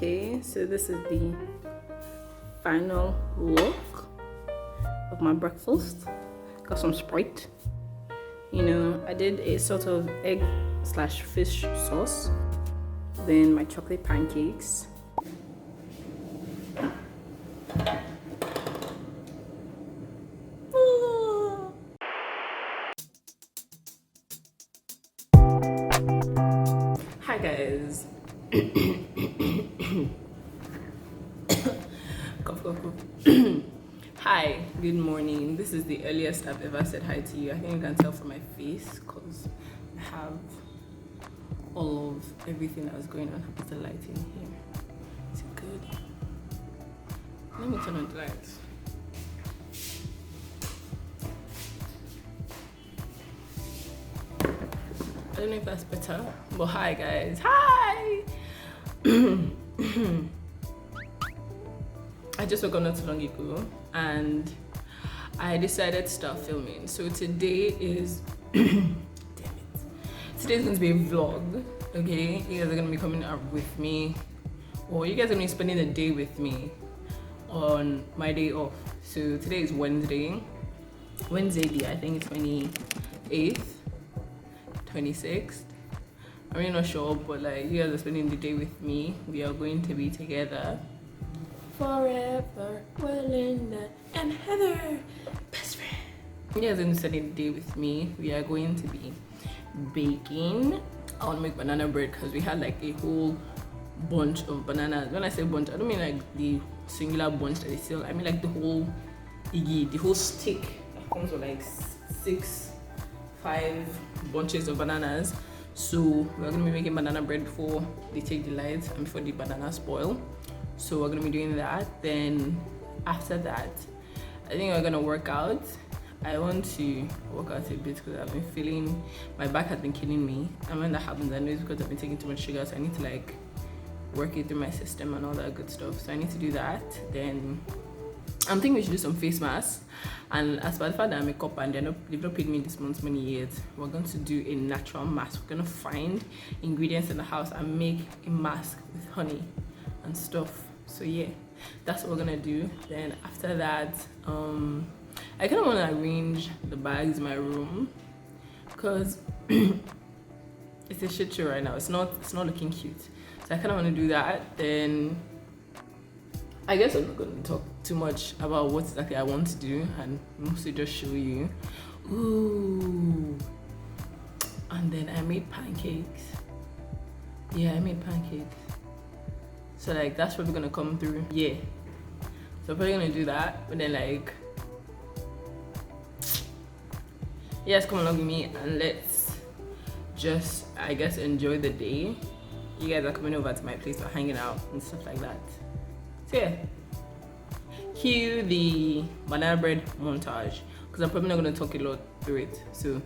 Okay, so this is the final look of my breakfast. Got some Sprite. You know, I did a sort of egg slash fish sauce. Then my chocolate pancakes. Hi guys. Cough, cough, cough. Hi, good morning. This is the earliest I've ever said hi to you. I think you can tell from my face because I have all of everything that was going on. How's the lighting here? Is it good? Let me turn on the lights. I don't know if that's better, but hi guys. Hi! I just woke up not too long ago and I decided to start filming. So today is damn it. Today's going to be a vlog, okay? You guys are going to be coming up with me, or you guys are going to be spending the day with me on my day off. So today is Wednesday, I think it's 28th, 26th. I'm really not sure, but like you guys are spending the day with me. We are going to be together forever. Linda and Heather, best friend. You guys are going to spend the day with me. We are going to be baking. I want to make banana bread because we had like a whole bunch of bananas. When I say bunch, I don't mean like the singular bunch that they sell. I mean like the whole iggy, the whole stick that comes with like 5 bunches of bananas. So we're gonna be making banana bread before they take the lights and before the bananas spoil. So we're gonna be doing that. Then after that, I think we're gonna work out. I want to work out a bit because I've been feeling my back has been killing me, and when that happens, I know it's because I've been taking too much sugar. So I need to like work it through my system and all that good stuff. So I need to do that. Then I'm thinking we should do some face masks. And as for the fact that I make up and they've not paid me this month's money yet, we're going to do a natural mask. We're going to find ingredients in the house and make a mask with honey and stuff. So yeah, that's what we're going to do. Then after that, I kind of want to arrange the bags in my room because it's a shit show right now. It's not looking cute. So I kind of want to do that. Then I guess I'm not going to talk too much about what exactly I want to do and mostly just show you. Ooh. And then I made pancakes. Yeah, I made pancakes. So like that's probably going to come through. Yeah. So I'm probably going to do that. But then like, yes, come along with me and let's just, I guess, enjoy the day. You guys are coming over to my place for hanging out and stuff like that. So yeah, cue the banana bread montage because I'm probably not going to talk a lot through it. So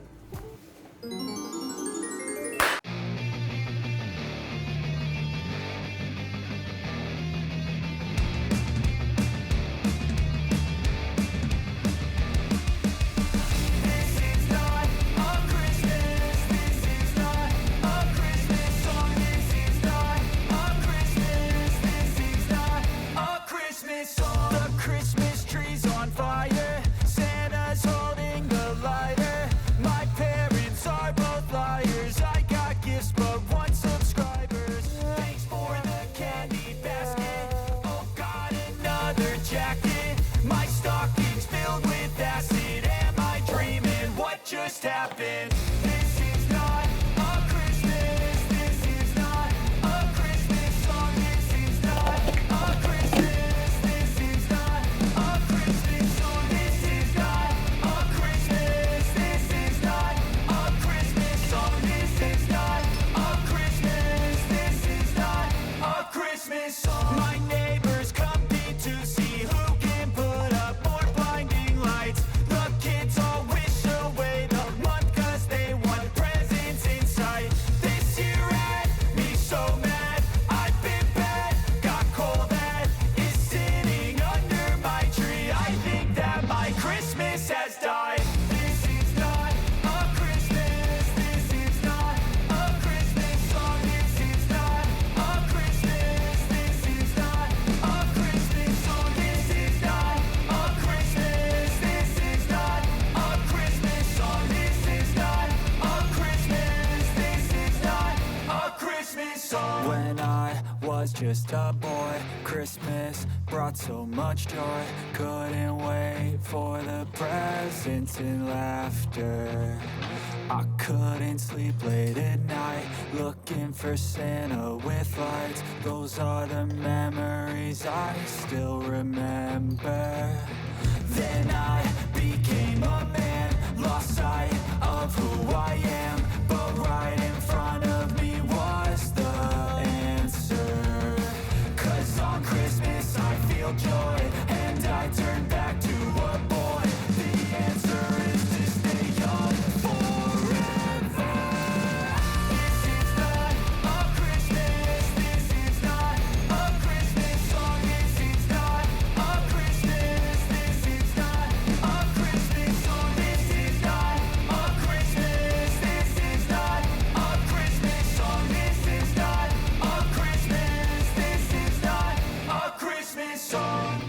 Santa's holding the lighter. My parents are both was just a boy. Christmas brought so much joy. Couldn't wait for the presents and laughter. I couldn't sleep late at night, looking for Santa with lights. Those are the memories I still remember. Then I became a man, lost sight of who I am. But right in front of me was the answer. 'Cause on Christmas I feel joy, and I turn back to a boy. The answer is to stay young forever. This is not a Christmas, this is not a Christmas song. This is not a Christmas, this is not a Christmas song. This is not a Christmas, this is not a Christmas song. This is not a Christmas, this is not a Christmas song.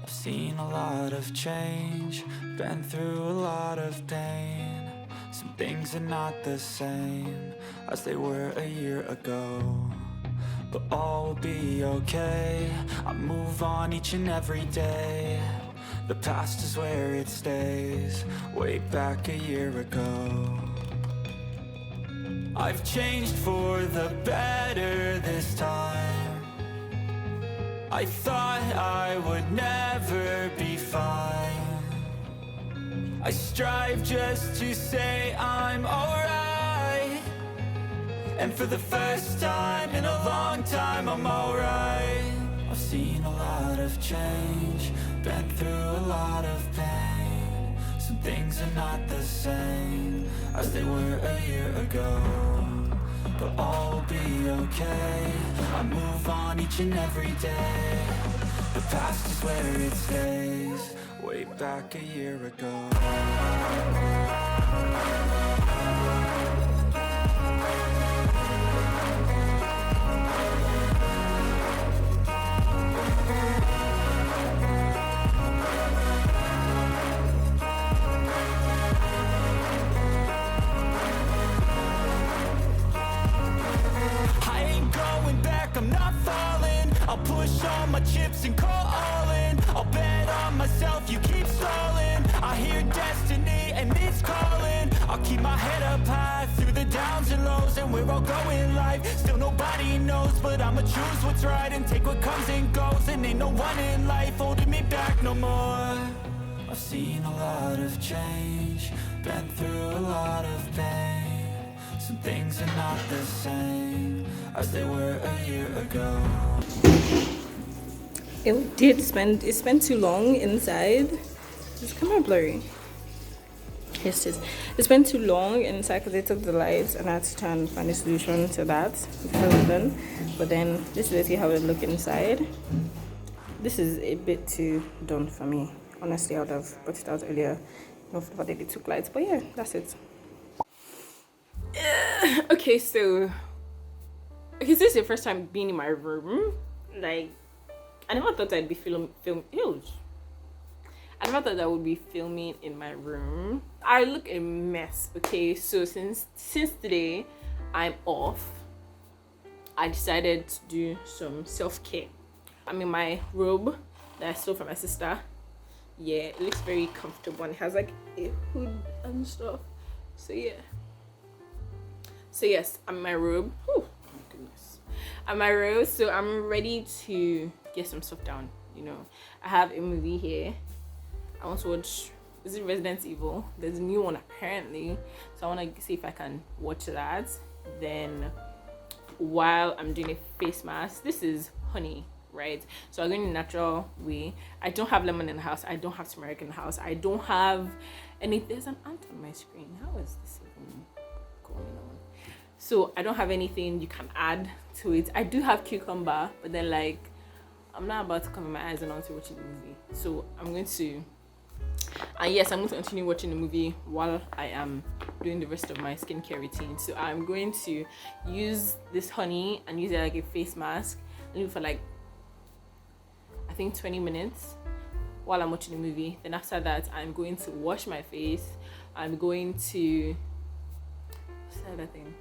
I've seen a lot of change, been through a lot of pain. Some things are not the same as they were a year ago, but all will be okay. I move on each and every day. The past is where it stays, way back a year ago. I've changed for the better this time. I thought I would never be fine. I strive just to say I'm alright, and for the first time in a long time I'm alright. I've seen a lot of change, been through a lot of pain. Some things are not the same as they were a year ago, but all will be okay. I move on each and every day. The past is where it stays, way back a year ago. I'm not falling. I'll push all my chips and call all in. I'll bet on myself, you keep stalling. I hear destiny and it's calling. I'll keep my head up high through the downs and lows, and we're all going live. Still nobody knows, but I'ma choose what's right and take what comes and goes. And ain't no one in life holding me back no more. I've seen a lot of change, been through a lot of pain. Some things are not the same as they were a year ago. It spent too long inside. It's kind of blurry. Yes, it is. It spent too long inside because they took the lights, and I had to try and find a solution to that before we're done. But then this is basically how it look inside. This is a bit too done for me. Honestly, I would have put it out earlier. No, for they took lights, but yeah, that's it. Okay, so this is the first time being in my room. Like, I never thought I'd be I never thought I would be filming in my room. I look a mess. Okay, so since today I'm off, I decided to do some self-care. I'm in my robe that I stole from my sister. Yeah, it looks very comfortable and it has like a hood and stuff. So yeah. So yes, I'm in my robe. Oh my goodness. I'm in my robe, so I'm ready to get some stuff down. You know, I have a movie here. I want to watch, is it Resident Evil? There's a new one apparently. So I want to see if I can watch that. Then while I'm doing a face mask, this is honey, right? So I'm going the natural way. I don't have lemon in the house. I don't have turmeric in the house. I don't have any, there's an ant on my screen. How is this even going on? So I don't have anything you can add to it. I do have cucumber, but then like, I'm not about to cover my eyes and onto watching the movie. So I'm going to, and yes, I'm going to continue watching the movie while I am doing the rest of my skincare routine. So I'm going to use this honey and use it like a face mask. And for like, I think 20 minutes while I'm watching the movie. Then after that, I'm going to wash my face. I'm going to, what's the other thing?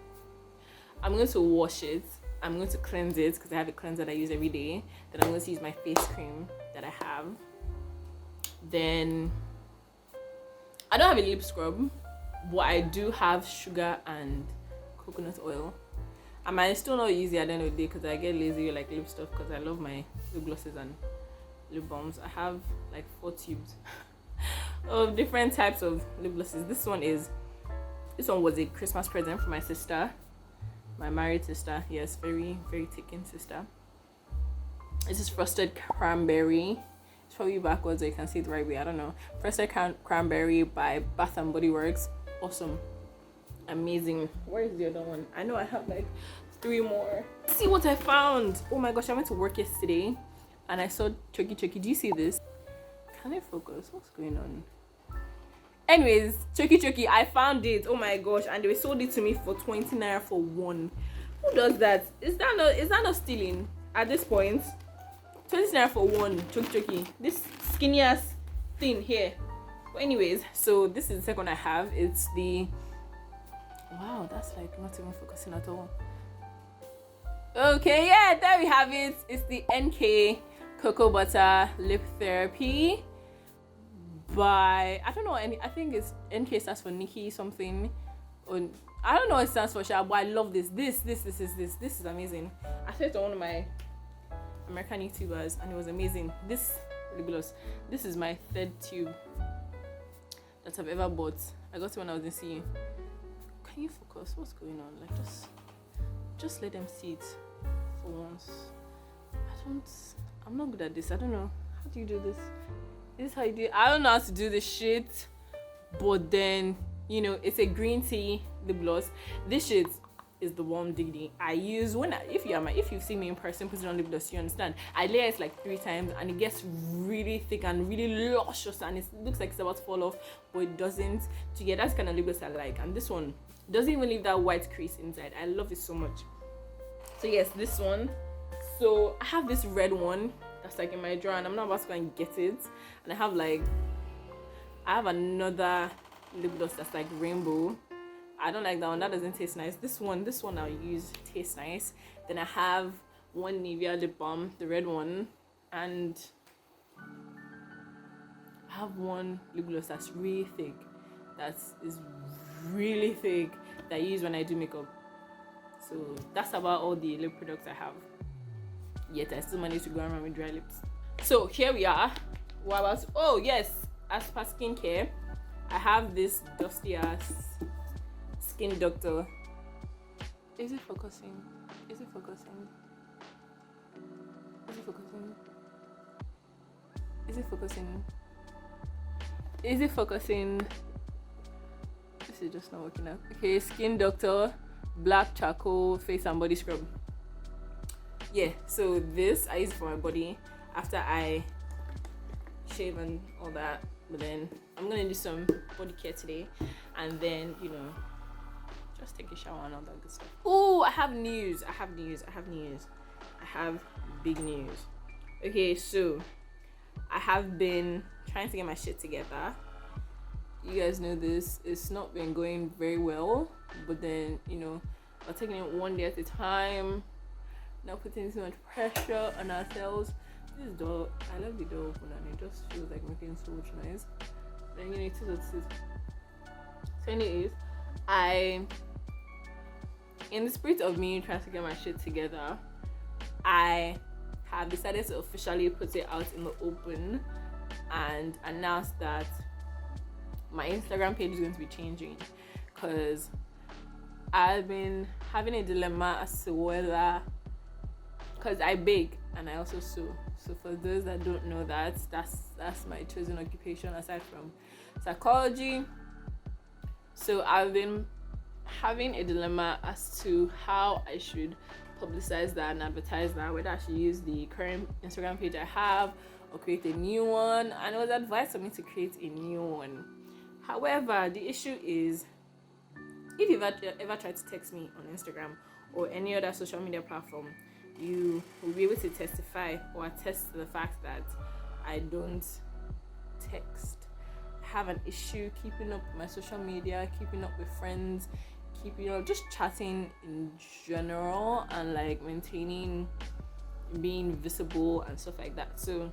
I'm going to wash it. I'm going to cleanse it because I have a cleanser that I use every day. Then I'm going to use my face cream that I have. Then I don't have a lip scrub, but I do have sugar and coconut oil. I might still not use it at the end of the day because I get lazy with like lip stuff because I love my lip glosses and lip balms. I have like 4 tubes of different types of lip glosses. This one was a Christmas present for my sister, my married sister. Yes, very, very taken sister. This is frosted cranberry. It's probably backwards, so you can see it the right way. I don't know. Frosted cranberry by Bath and Body Works. Awesome, amazing. Where is the other one? I know I have like 3 more. See what I found. Oh my gosh, I went to work yesterday and I saw Chucky. Do you see this? Can I focus? What's going on? Anyways, Chucky, I found it. Oh my gosh, and they sold it to me for 20 naira for one. Who does that? Is that not stealing at this point? 20 naira for one Chucky. This skinny ass thing here. But anyways, so this is the second I have. It's the, wow, that's like not even focusing at all. Okay, yeah, there we have it. It's the NK Cocoa Butter Lip Therapy by, I don't know, I think it's NK stands for Nikki something, or I don't know what it stands for, but I love this. This is amazing. I said it to one of my American YouTubers and it was amazing. This lip gloss, this is my 3rd tube that I've ever bought. I got it when I was in CU. Can you focus? What's going on? Like just let them see it for once. I'm not good at this. I don't know. How do you do this? Is this how you do it? I don't know how to do this shit. But then, you know, it's a green tea lip gloss. This shit is the warm diggity I use if you see me in person put it on lip gloss, you understand. I layer it like 3 times and it gets really thick and really luscious and it looks like it's about to fall off, but it doesn't. To get that kind of lip gloss I like. And this one doesn't even leave that white crease inside. I love it so much. So yes, this one. So I have this red one that's like in my drawer and I'm not about to go and get it. And I have another lip gloss that's like rainbow. I don't like that one. That doesn't taste nice. This one I'll use tastes nice. Then I have one Nivea lip balm, the red one, and I have one lip gloss that's really thick. That is really thick that I use when I do makeup. So that's about all the lip products I have. Yet I still manage to go around with dry lips. So here we are. What about? Oh yes, as per skincare, I have this dusty ass Skin Doctor. Is it focusing? Is it focusing? Is it focusing? Is it focusing? Is it focusing? This is just not working out. Okay, Skin Doctor Black Charcoal Face and Body Scrub. Yeah, so this I use it for my body after I shave and all that. But then I'm gonna do some body care today, and then, you know, just take a shower and all that good stuff. Oh, I have news. I have big news. Okay, so I have been trying to get my shit together. You guys know this. It's not been going very well, but then, you know, we're taking it one day at a time, not putting too much pressure on ourselves. This door, I love the door open and it just feels like making so much noise. Then, you know, it is what it is. So anyways, in the spirit of me trying to get my shit together, I have decided to officially put it out in the open and announce that my Instagram page is going to be changing, because I've been having a dilemma as to whether, because I bake and I also sew. So for those that don't know that's my chosen occupation aside from psychology. So I've been having a dilemma as to how I should publicize that and advertise that, whether I should use the current Instagram page I have or create a new one. And it was advised for me to create a new one. However, the issue is, if you've ever tried to text me on Instagram or any other social media platform, you will be able to testify or attest to the fact that I don't text. I have an issue keeping up with my social media, keeping up with friends, just chatting in general, and like maintaining being visible and stuff like that. So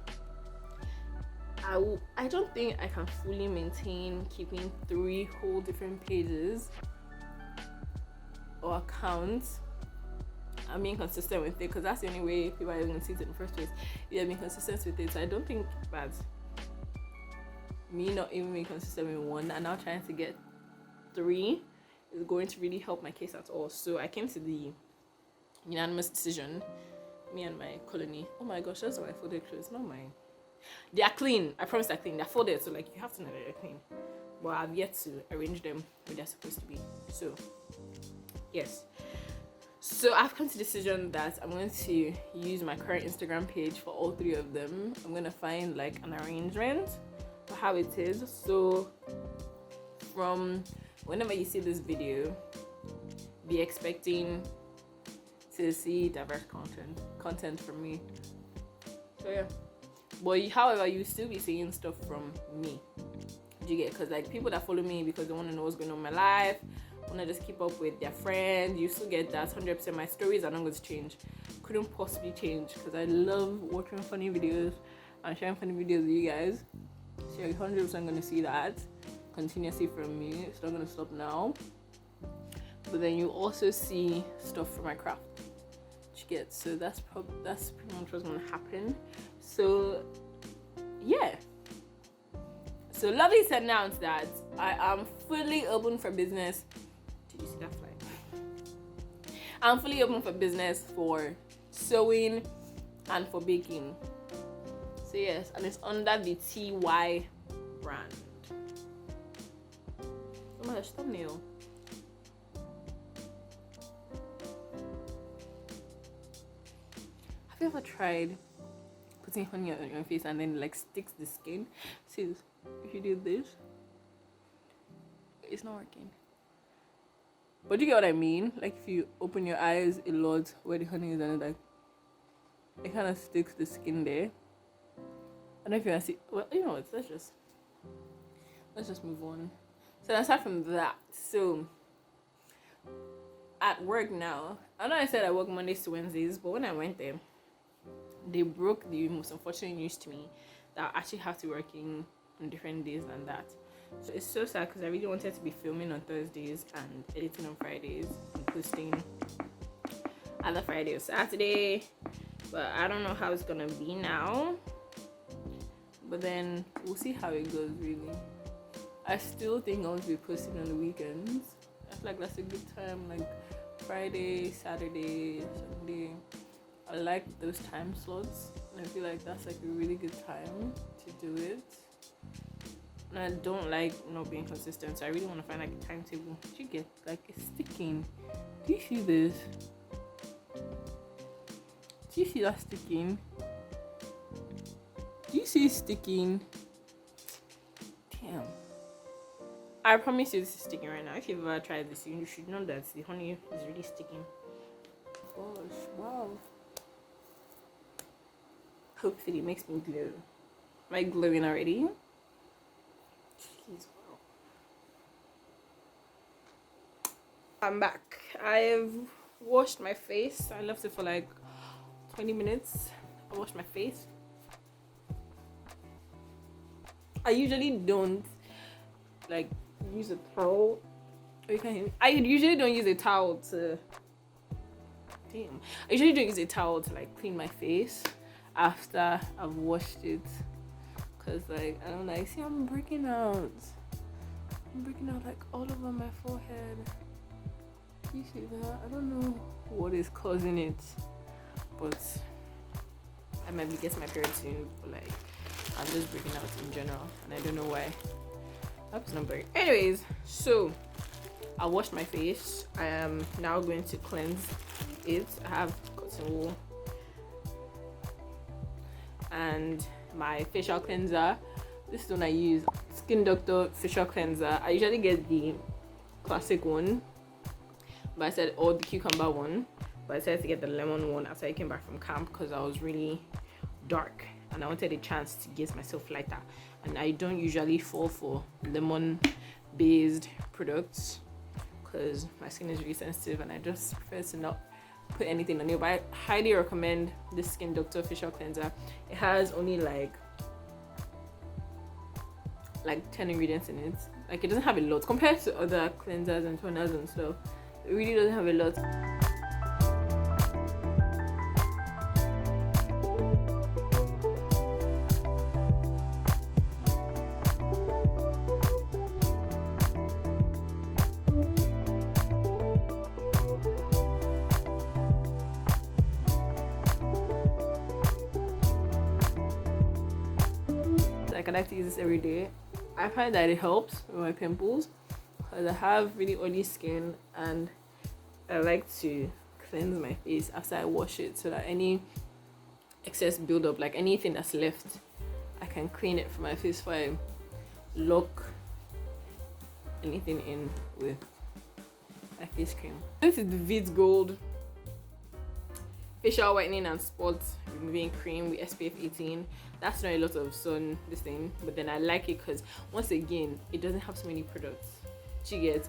I don't think I can fully maintain keeping 3 whole different pages or accounts and being consistent with it, because that's the only way people are going to see it in the first place. Being consistent with it. So I don't think that me not even being consistent with 1 and now trying to get 3 is going to really help my case at all. So I came to the unanimous decision, me and my colony. Oh my gosh, those are my folded clothes, not mine. They are clean. I promise they're clean. They're folded, so like you have to know they're clean. But I've yet to arrange them where they're supposed to be. So yes. So I've come to the decision that I'm going to use my current Instagram page for all 3 of them. I'm going to find like an arrangement for how it is. So from whenever you see this video, be expecting to see diverse content from me. So yeah. But however, you still be seeing stuff from me. Do you get? Because like people that follow me because they want to know what's going on in my life, want to just keep up with their friends, you still get that 100%. My stories are not going to change. Couldn't possibly change, because I love watching funny videos and sharing funny videos with you guys. So you're 100% going to see that continuously from me. It's not going to stop now. But then you also see stuff from my craft. Do you get? So that's pretty much what's going to happen. So yeah. So lovely to announce that I am fully open for business. Did you see that fly? I'm fully open for business for sewing and for baking. So yes, and it's under the TY brand. Oh my gosh, thumbnail. Have you ever tried putting honey on your face and then like sticks the skin? See, if you do this, it's not working. But do you get what I mean? Like if you open your eyes a lot where the honey is, and it kind of sticks the skin there. I don't know if you want to see. Well, you know what? Let's just move on. So aside from that, so at work now, I know I said I work Mondays to Wednesdays, but when I went there, they broke the most unfortunate news to me that I actually have to work on different days than that. So it's so sad, because I really wanted to be filming on Thursdays and editing on Fridays and posting either Friday or Saturday, but I don't know how it's gonna be now. But then we'll see how it goes. Really, I still think I want to be posting on the weekends. I feel like that's a good time, like Friday, Saturday, Sunday. I like those time slots, and I feel like that's like a really good time to do it. And I don't like not being consistent, so I really want to find like a timetable. Do you get? Like, it's sticking. Do you see this? Do you see that sticking? Do you see it sticking? Damn. I promise you this is sticking right now. If you've ever tried this, you should know that the honey is really sticking. Gosh, wow. Hopefully it makes me glow. Am I glowing already? Jeez, wow. I'm back. I've washed my face. I left it for like 20 minutes. I washed my face. I usually don't like use a towel. Oh, you can't hear me. I usually don't use a towel to. Damn. I usually don't use a towel to like clean my face after I've washed it, cause like I don't like. See, I'm breaking out. I'm breaking out like all over my forehead. You see that? I don't know what is causing it, but I might be getting my period soon. But like, I'm just breaking out in general, and I don't know why. I hope it's not break. Anyways, so I washed my face. I am now going to cleanse it. I have cotton wool and my facial cleanser. This is one I use, Skin Doctor facial cleanser. I usually get the classic one, but I said, or the cucumber one, but I decided to get the lemon one after I came back from camp because I was really dark and I wanted a chance to get myself lighter, and I don't usually fall for lemon based products because my skin is really sensitive and I just prefer to not put anything on it. But I highly recommend this Skin Doctor facial cleanser. It has only like 10 ingredients in it. Like, it doesn't have a lot compared to other cleansers and toners and stuff. It really doesn't have a lot. Like, I like to use this every day. I find that it helps with my pimples because I have really oily skin and I like to cleanse my face after I wash it so that any excess buildup, like anything that's left, I can clean it from my face before I lock anything in with my face cream. This is the Vit Gold facial whitening and spot removing cream with SPF 18. That's not a lot of sun this thing, but then I like it because once again it doesn't have so many products. You get.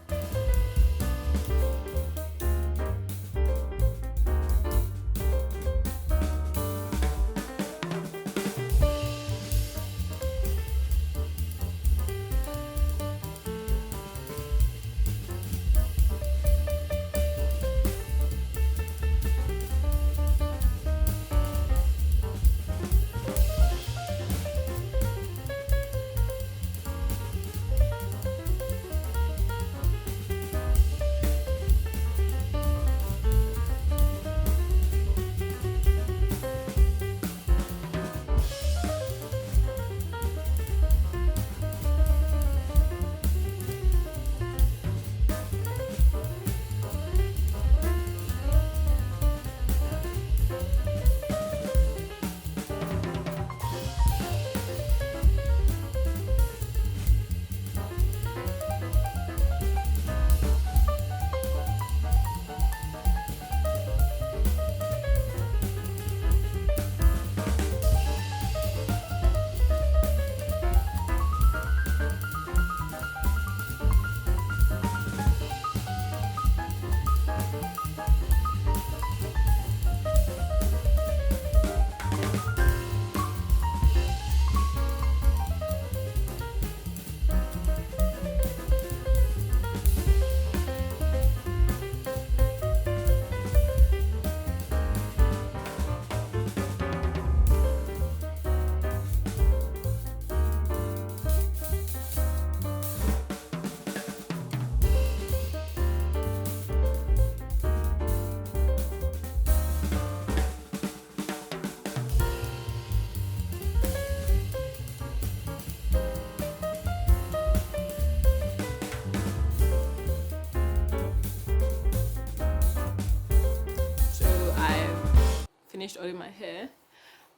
Finished oiling my hair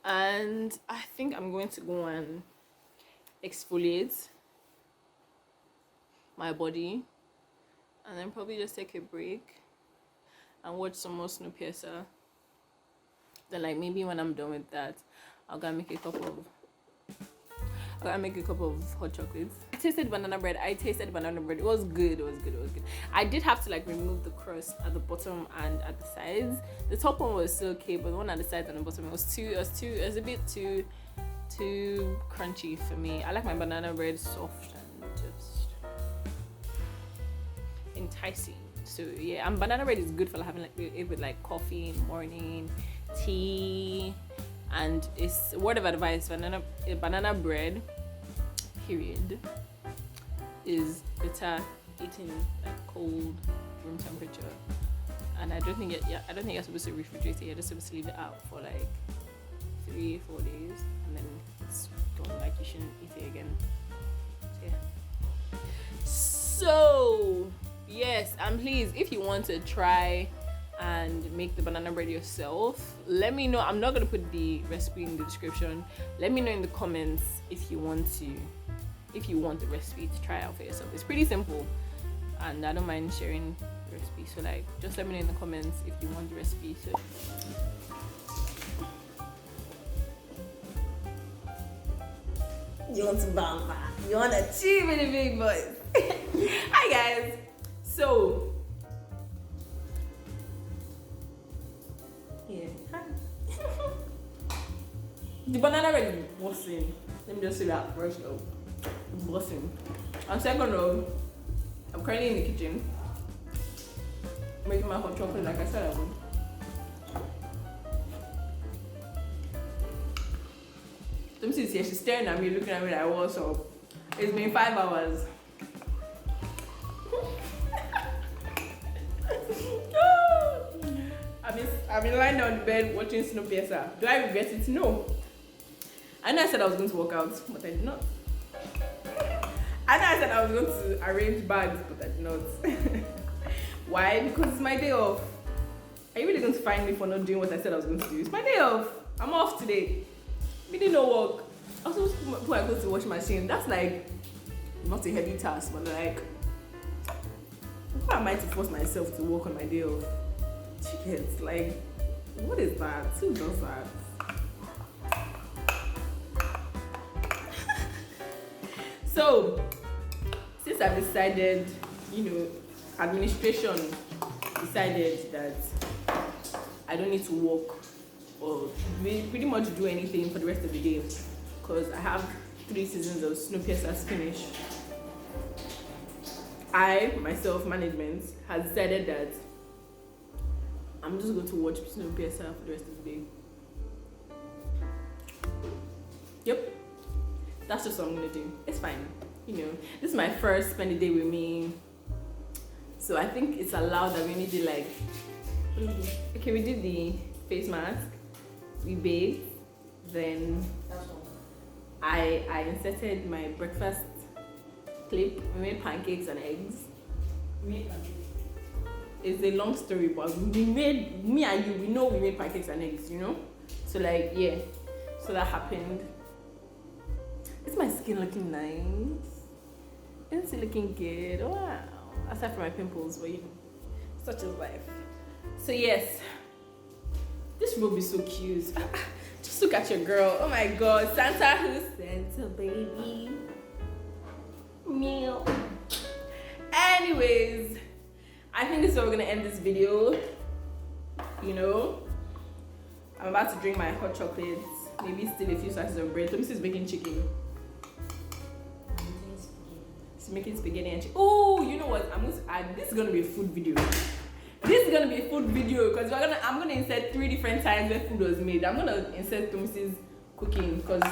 and I think I'm going to go and exfoliate my body and then probably just take a break and watch some more Snowpiercer. Then like maybe when I'm done with that I'll go and make a cup of hot chocolates. I tasted banana bread. It was good. I did have to like remove the crust at the bottom and at the sides. The top one was still okay, but the one at the sides and the bottom, it was a bit too crunchy for me. I like my banana bread soft and just enticing. So yeah, and banana bread is good for having like it with like coffee in the morning, tea. And it's a word of advice: banana bread, period, is better eating at cold room temperature. And I don't think you're supposed to refrigerate it. You're just supposed to leave it out for like 3-4 days, and then it's gone. Like you shouldn't eat it again. So yes, and please, if you want to try and make the banana bread yourself, let me know. I'm not gonna put the recipe in the description. Let me know in the comments if you want the recipe to try out for yourself. It's pretty simple and I don't mind sharing recipe. So like, just let me know in the comments if you want the recipe. So you want to bamba? You want to achieve with the big boys? Hi guys. So yeah, hi. The banana bread is busting. Let me just say that first though. It's busting. And second though, I'm currently in the kitchen making my hot chocolate like I said I would. Tomsi's here, she's staring at me, looking at me like, what's up? It's been 5 hours. I've been lying down in bed watching Snowpiercer. Do I regret it? No. I know I said I was going to work out, but I did not. I know I said I was going to arrange bags, but I did not. Why? Because it's my day off. Are you really going to find me for not doing what I said I was going to do? It's my day off. I'm off today. We did no work. I was supposed to put my clothes to wash machine. That's like not a heavy task, but like, who am I to force myself to work on my day off? Chickens, like, what is that? Who does that? So, since I've decided, administration decided that I don't need to work or pretty much do anything for the rest of the day because I have 3 seasons of Snowpiercer to finish. Management, has decided that I'm just going to watch Snowpiercer for the rest of the day. Yep. That's just what I'm gonna do. It's fine. This is my first spend the day with me. So I think it's allowed that we only did like, okay, we did the face mask, we bathed, then I inserted my breakfast clip. We made pancakes and eggs. It's a long story, but me and you, we know we made pancakes and eggs, So like, yeah, so that happened. Is my skin looking nice? Isn't it looking good? Wow. Aside from my pimples, but such is life. So yes, this robe is so cute. Just look at your girl. Oh my god, Santa who's Santa baby. Meal. Anyways, I think this is where we're gonna end this video. I'm about to drink my hot chocolates, maybe steal a few slices of bread. Thomas is making chicken. She's making spaghetti and chicken. Oh, you know what? I'm going to add. This is gonna be a food video. This is gonna be a food video because I'm gonna insert 3 different times where food was made. I'm gonna insert Thomas's cooking because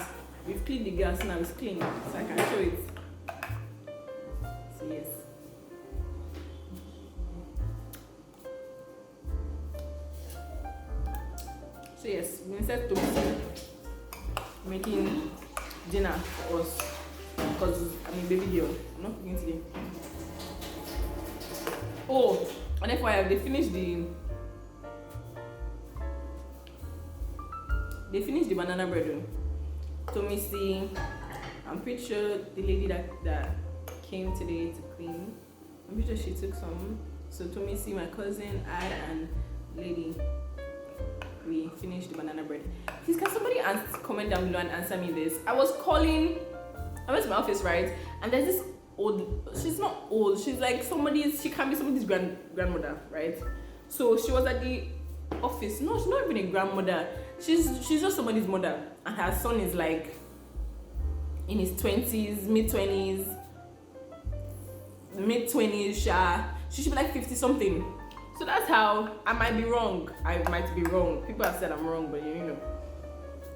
we've cleaned the gas now. It's clean, so I can show it. So yes. So yes, we insert Thomas making dinner for us because I'm a baby girl. I'm not cooking today. Oh, and FYI, they finished the banana bread. Tommy see, I'm pretty sure the lady that came today to clean, I'm pretty sure she took some. So Tommy see, my cousin, I and lady, we finished the banana bread. Please, can somebody comment down below and answer me this? I went to my office, right? And there's this old, she's not old, she's like she can be somebody's grandmother, right? So she was at the office. No, she's not even a grandmother. She's just somebody's mother, and her son is like in his 20s, mid-20s, she should be like 50 something. So that's how, I might be wrong. People have said I'm wrong, but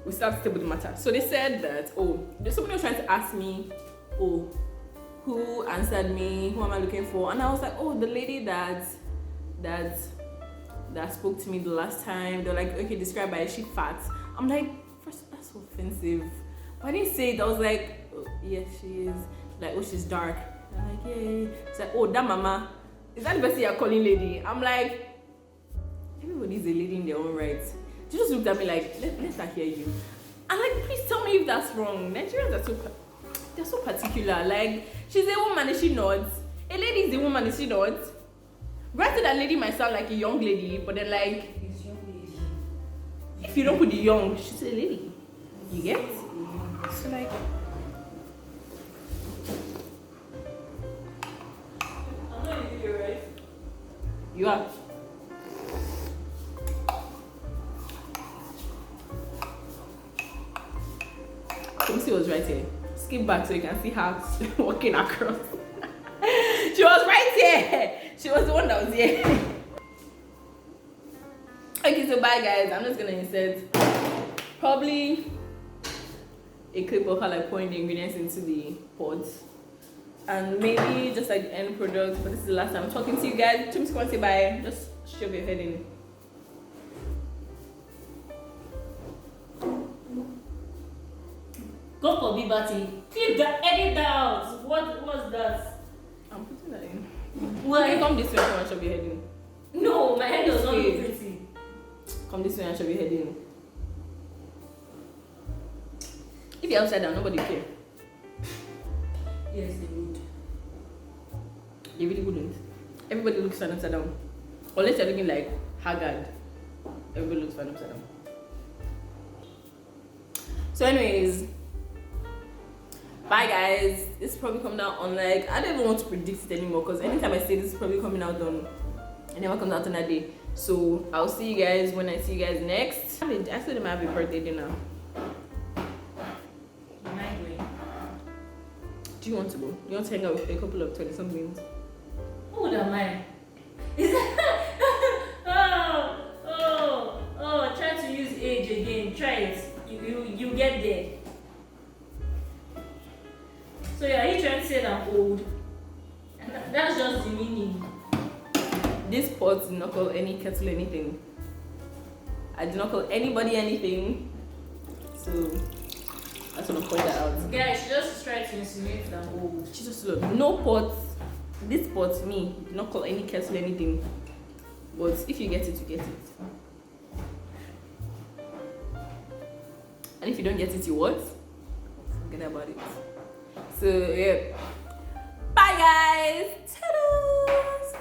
we still have to table the matter. So they said that, somebody was trying to ask me, who answered me, who am I looking for? And I was like, the lady that spoke to me the last time. They're like, okay, describe her. Is she fat? I'm like, first, that's so offensive. But I didn't say it. I was like, yes, she is. Like, she's dark. They're like, yeah. It's like, that mama. Is that the person you're calling lady? I'm like, everybody's a lady in their own right. She just looked at me like, let her hear you. I'm like, please tell me if that's wrong. Nigerians are they're so particular. Like, she's a woman, is she not? A lady is a woman, is she not? Granted, that lady might sound like a young lady, but then like, It's young lady. if you don't put the young, she's a lady. You get? So like, I'm not eating your rice. you are. Lucy was right here. Skip back so you can see her walking across. She was right here. She was the one that was here. Okay, so bye guys. I'm just gonna insert probably a clip of her like pouring the ingredients into the pot, and maybe just like the end product. But this is the last time I'm talking to you guys. Just want to say bye. Just shove your head in. Go for Bibati. Clip that, edit that out. What's that? I'm putting that in. Why? Okay, come this way and shove your head in. No, my head does not look Okay. pretty. Come this way and shove your head in. If you're upside down, nobody care. Yes, they would. You really wouldn't. Everybody looks fine upside down. Unless you're looking like haggard. Everybody looks fine upside down. So anyways, bye guys. This is probably coming out on like, I don't even want to predict it anymore, because anytime I say this is probably coming out on, it never comes out on that day. So I'll see you guys when I see you guys next. I said I might have a birthday dinner. Am I going? Do you want to go? You want to hang out with a couple of 20-somethings? Who am I? Is that? Oh! Try to use age again. Try it. You get there. So are you trying to say that I'm old? That's just the meaning. This pot did not call any kettle anything. I did not call anybody anything. So I just want to point that out. Guys, she just tried to insinuate that I'm old. Jesus Lord. No pot. This pot, me, did not call any kettle anything. But if you get it, you get it. And if you don't get it, you what? Forget about it. So yeah. Bye guys. Toodles.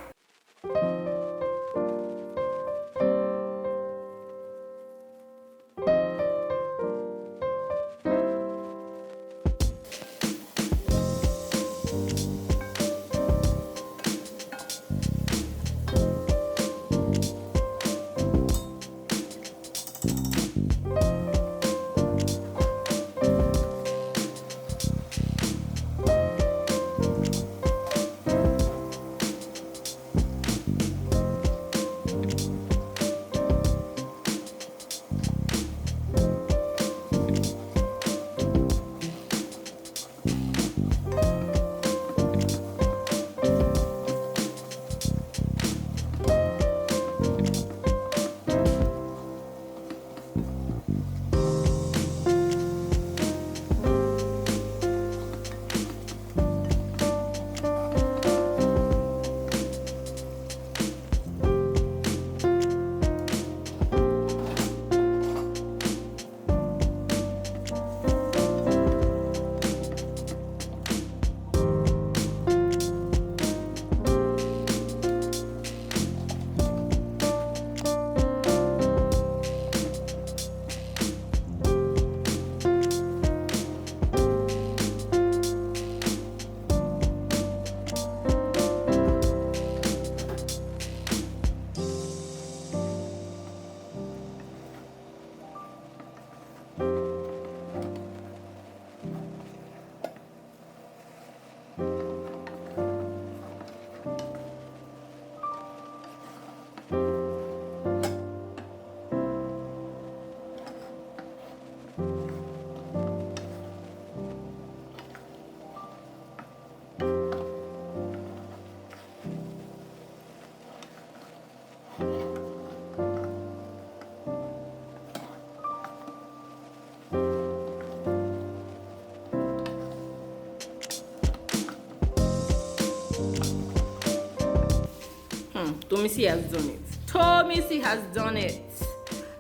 Tomisi has done it. Tomisi has done it.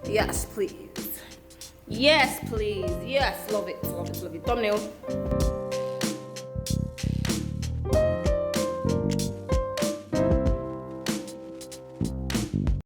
Yes, please. Yes, please. Yes, love it. Love it. Love it. Thumbnail.